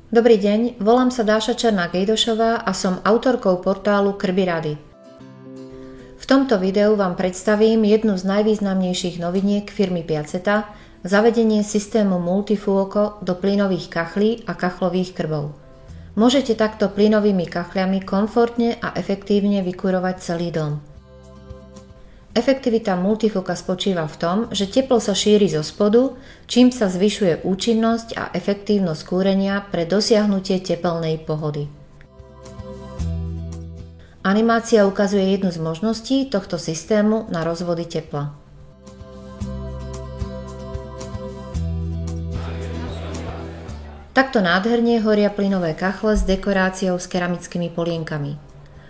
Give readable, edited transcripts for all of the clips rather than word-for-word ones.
Dobrý deň, volám sa Dáša Černák-Ejdošová a som autorkou portálu Krby rady. V tomto videu vám predstavím jednu z najvýznamnejších noviniek firmy Piaceta, zavedenie systému Multifuoco do plynových kachlí a kachlových krbov. Môžete takto plynovými kachľami komfortne a efektívne vykurovať celý dom. Efektivita multifuka spočíva v tom, že teplo sa šíri zo spodu, čím sa zvyšuje účinnosť a efektívnosť kúrenia pre dosiahnutie tepelnej pohody. Animácia ukazuje jednu z možností tohto systému na rozvody tepla. Takto nádherne horia plynové kachle s dekoráciou s keramickými polienkami.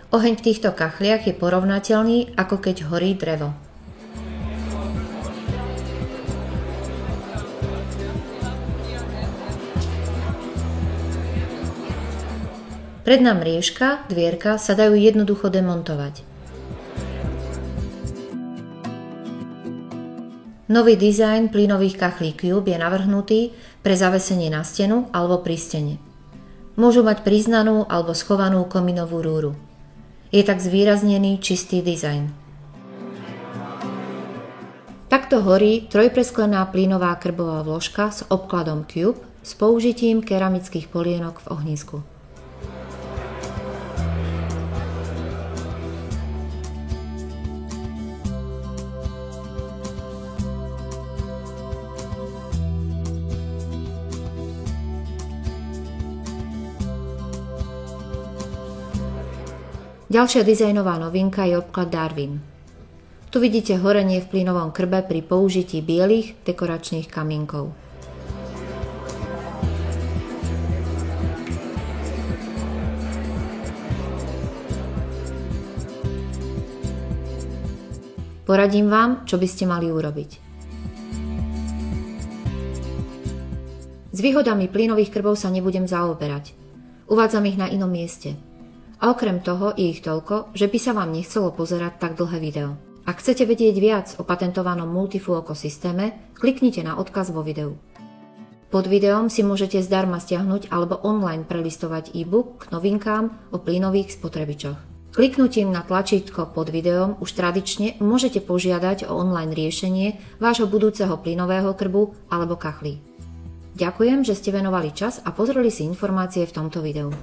Oheň v týchto kachliach je porovnateľný, ako keď horí drevo. Predná mriežka, dvierka sa dajú jednoducho demontovať. Nový dizajn plynových kachlí Cube je navrhnutý pre zavesenie na stenu alebo pri stene. Môžu mať priznanú alebo schovanú komínovú rúru. Je tak zvýraznený čistý dizajn. Takto horí trojpresklená plynová krbová vložka s obkladom Cube s použitím keramických polienok v ohnisku. Ďalšia dizajnová novinka je obklad Darwin. Tu vidíte horenie v plynovom krbe pri použití bielých dekoračných kamienkov. Poradím vám, čo by ste mali urobiť. S výhodami plynových krbov sa nebudem zaoberať. Uvádzam ich na inom mieste. A okrem toho je ich toľko, že by sa vám nechcelo pozerať tak dlhé video. Ak chcete vedieť viac o patentovanom Multifuoco systéme, kliknite na odkaz vo videu. Pod videom si môžete zdarma stiahnuť alebo online prelistovať e-book k novinkám o plynových spotrebičoch. Kliknutím na tlačítko pod videom už tradične môžete požiadať o online riešenie vášho budúceho plynového krbu alebo kachlí. Ďakujem, že ste venovali čas a pozreli si informácie v tomto videu.